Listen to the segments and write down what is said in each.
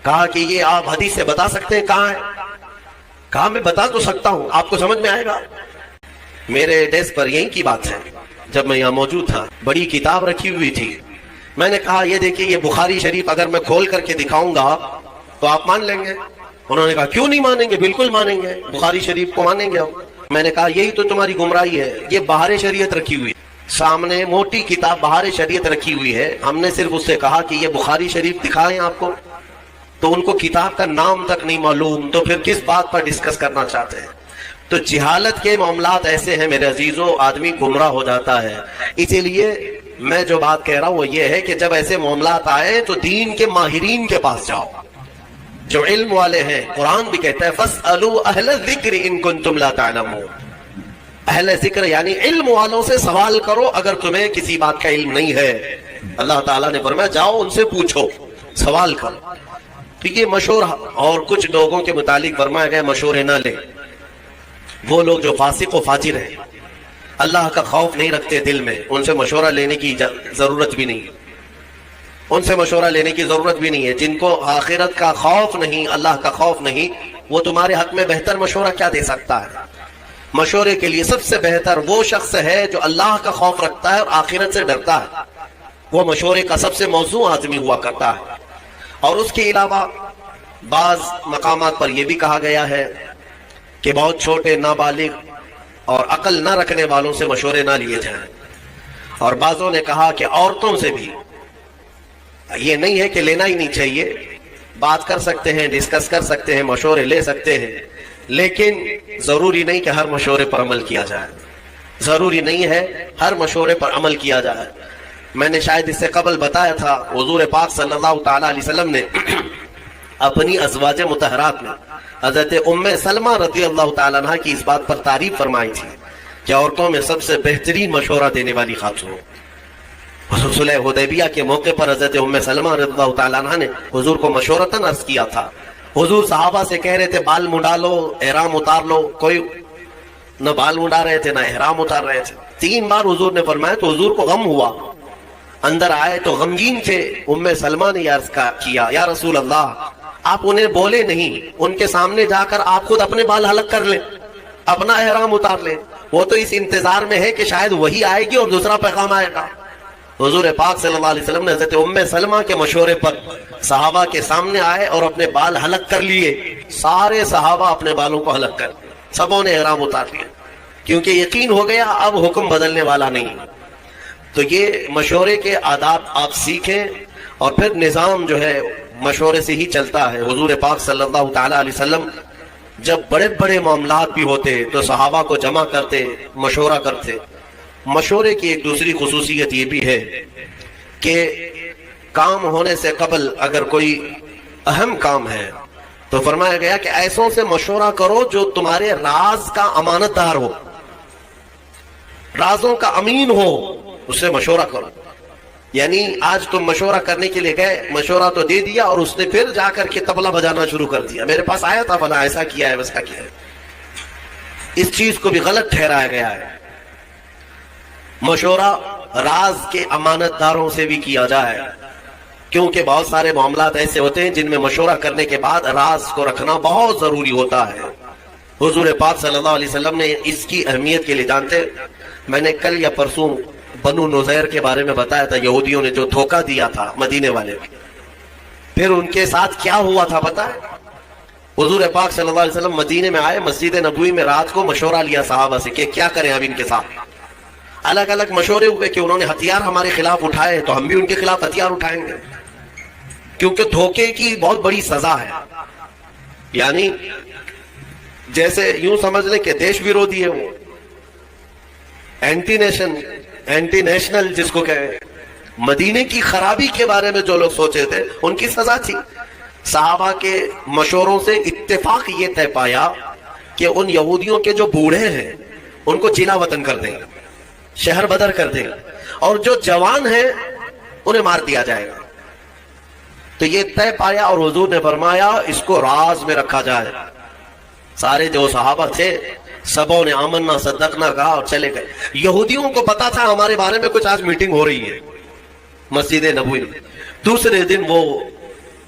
کہا کہ یہ آپ حدیث سے بتا سکتے ہیں کہاں ہے؟ کہا میں بتا تو سکتا ہوں، آپ کو سمجھ میں آئے گا؟ میرے ڈیسک پر یہیں کی بات ہے، جب میں یہاں موجود تھا بڑی کتاب رکھی ہوئی تھی، میں نے کہا یہ دیکھیے یہ بخاری شریف اگر میں کھول کر کے دکھاؤں گا تو آپ مان لیں گے؟ انہوں نے کہا کیوں نہیں مانیں گے، بالکل مانیں گے، بخاری شریف کو مانیں گے ہم۔ میں نے کہا یہی تو تمہاری گمراہی ہے، یہ بہار شریعت رکھی ہوئی سامنے، موٹی کتاب بہار شریعت رکھی ہوئی ہے، ہم نے صرف اس سے کہا کہ یہ بخاری شریف دکھائیں آپ کو، تو ان کو کتاب کا نام تک نہیں معلوم، تو پھر کس بات پر ڈسکس کرنا چاہتے ہیں؟ تو جہالت کے معاملات ایسے ہیں میرے عزیزوں، آدمی گمراہ ہو جاتا ہے۔ اسی لیے میں جو بات کہہ رہا ہوں وہ یہ ہے کہ جب ایسے معاملات آئے تو دین کے ماہرین کے پاس جاؤ، جو علم والے ہیں۔ قرآن بھی کہتا ہے فَاسْأَلُوا أَهْلَ الذِّكْرِ إِن كُنتُمْ لَا تَعْلَمُونَ، اہل ذکر یعنی علم والوں سے سوال کرو اگر تمہیں کسی بات کا علم نہیں ہے۔ اللہ تعالیٰ نے فرمایا جاؤ ان سے پوچھو، سوال کرو۔ تو یہ مشورہ، اور کچھ لوگوں کے متعلق فرمایا گیا مشورے نہ لیں، وہ لوگ جو فاسق و فاجر ہیں، اللہ کا خوف نہیں رکھتے دل میں، ان سے مشورہ لینے کی ضرورت بھی نہیں، ان سے مشورہ لینے کی ضرورت بھی نہیں ہے۔ جن کو آخرت کا خوف نہیں، اللہ کا خوف نہیں، وہ تمہارے حق میں بہتر مشورہ کیا دے سکتا ہے؟ مشورے کے لیے سب سے بہتر وہ شخص ہے جو اللہ کا خوف رکھتا ہے اور آخرت سے ڈرتا ہے، وہ مشورے کا سب سے موزوں آدمی ہوا کرتا ہے۔ اور اس کے علاوہ بعض مقامات پر یہ بھی کہا گیا ہے کہ بہت چھوٹے نابالغ اور عقل نہ رکھنے والوں سے مشورے نہ لیے جائیں، اور بعضوں نے کہا کہ عورتوں سے بھی یہ نہیں ہے کہ لینا ہی نہیں چاہیے، بات کر سکتے ہیں، ڈسکس کر سکتے ہیں، مشورے لے سکتے ہیں، لیکن ضروری نہیں کہ ہر مشورے پر عمل کیا جائے، ضروری نہیں ہے ہر مشورے پر عمل کیا جائے۔ میں نے شاید اس سے قبل بتایا تھا، حضور پاک صلی اللہ تعالیٰ علیہ وسلم نے اپنی ازواج مطہرات میں حضرت ام سلمہ رضی اللہ تعالیٰ عنہ کی اس بات پر تعریف فرمائی تھی کہ عورتوں میں سب سے بہترین مشورہ دینے والی خاتون۔ صلح حدیبیہ کے موقع پر حضرت ام سلمہ رضی اللہ تعالیٰ عنہ نے حضور کو مشورتاً عرض کیا تھا، حضور صحابہ سے کہہ رہے تھے بال منڈا لو، احرام اتار لو، کوئی نہ بال منڈا رہے تھے نہ احرام اتار رہے تھے۔ 3 بار حضور نے فرمایا تو حضور کو غم ہوا، اندر آئے تو غمگین تھے۔ ام سلمہ نے عرض کیا یا رسول اللہ، آپ انہیں بولے نہیں، ان کے سامنے جا کر آپ خود اپنے بال حلق کر لیں، اپنا احرام اتار لیں، وہ تو اس انتظار میں ہے کہ شاید وہی آئے گی اور دوسرا پیغام آئے گا۔ حضور پاک صلی اللہ علیہ وسلم نے حضرت ام سلمہ کے مشورے پر صحابہ کے سامنے آئے اور اپنے بال حلق کر لیے۔ سارے صحابہ اپنے بالوں کو حلق کر، سبوں نے احرام اتار لیا، کیونکہ یقین ہو گیا اب حکم بدلنے والا نہیں۔ تو یہ مشورے کے آداب آپ سیکھیں، اور پھر نظام جو ہے مشورے سے ہی چلتا ہے۔ حضور پاک صلی اللہ تعالیٰ علیہ وسلم جب بڑے بڑے معاملات بھی ہوتے تو صحابہ کو جمع کرتے، مشورہ کرتے۔ مشورے کی ایک دوسری خصوصیت یہ بھی ہے کہ کام ہونے سے قبل اگر کوئی اہم کام ہے تو فرمایا گیا کہ ایسوں سے مشورہ کرو جو تمہارے راز کا امانت دار ہو، رازوں کا امین ہو، اس سے مشورہ کرو۔ یعنی آج تم مشورہ کرنے کے لیے گئے، مشورہ تو دے دیا اور اس نے پھر جا کر کے طبلہ بجانا شروع کر دیا، میرے پاس آیا تھا فلاں ایسا کیا ہے ویسا کیا ہے۔ اس چیز کو بھی غلط ٹھہرایا گیا ہے۔ مشورہ راز کے امانت داروں سے بھی کیا جائے، کیونکہ بہت سارے معاملات ایسے ہوتے ہیں جن میں مشورہ کرنے کے بعد راز کو رکھنا بہت ضروری ہوتا ہے۔ حضور پاک صلی اللہ علیہ وسلم نے اس کی اہمیت کے لیے جانتے، میں نے کل یا پرسوں بنو نذیر کے بارے میں بتایا تھا، یہودیوں نے جو دھوکہ دیا تھا مدینے والے، پھر ان کے ساتھ کیا ہوا تھا پتہ ہے؟ حضور پاک صلی اللہ علیہ وسلم مدینے میں آئے، مسجد نبوی میں رات کو مشورہ لیا صحابہ سے کہ کیا کریں اب ان کے ساتھ۔ الگ الگ مشورے ہوئے کہ انہوں نے ہتھیار ہمارے خلاف اٹھائے تو ہم بھی ان کے خلاف ہتھیار اٹھائیں گے، کیونکہ دھوکے کی بہت بڑی سزا ہے۔ یعنی جیسے یوں سمجھ لیں کہ دیش ویرودھی ہے، وہ اینٹی نیشنل جس کو کہیں، مدینے کی خرابی کے بارے میں جو لوگ سوچے تھے ان کی سزا تھی۔ صحابہ کے مشوروں سے اتفاق یہ طے پایا کہ ان یہودیوں کے جو بوڑھے ہیں ان کو جلا وطن کر دیں گے، شہر بدر کر دیں گے، اور جو جوان ہیں انہیں مار دیا جائے گا۔ تو یہ طے پایا اور حضور نے فرمایا اس کو راز میں رکھا جائے۔ سارے جو صحابہ تھے سبوں نے آمنا صدقنا کہا اور چلے گئے۔ یہودیوں کو پتا تھا ہمارے بارے میں کچھ آج میٹنگ ہو رہی ہے مسجد نبوی میں۔ دوسرے دن وہ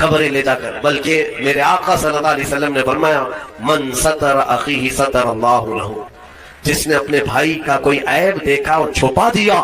خبریں لے جا کر، بلکہ میرے آقا صلی اللہ علیہ وسلم نے فرمایا من ستر اخیہ ستر اللہ لہ، جس نے اپنے بھائی کا کوئی عیب دیکھا اور چھپا دیا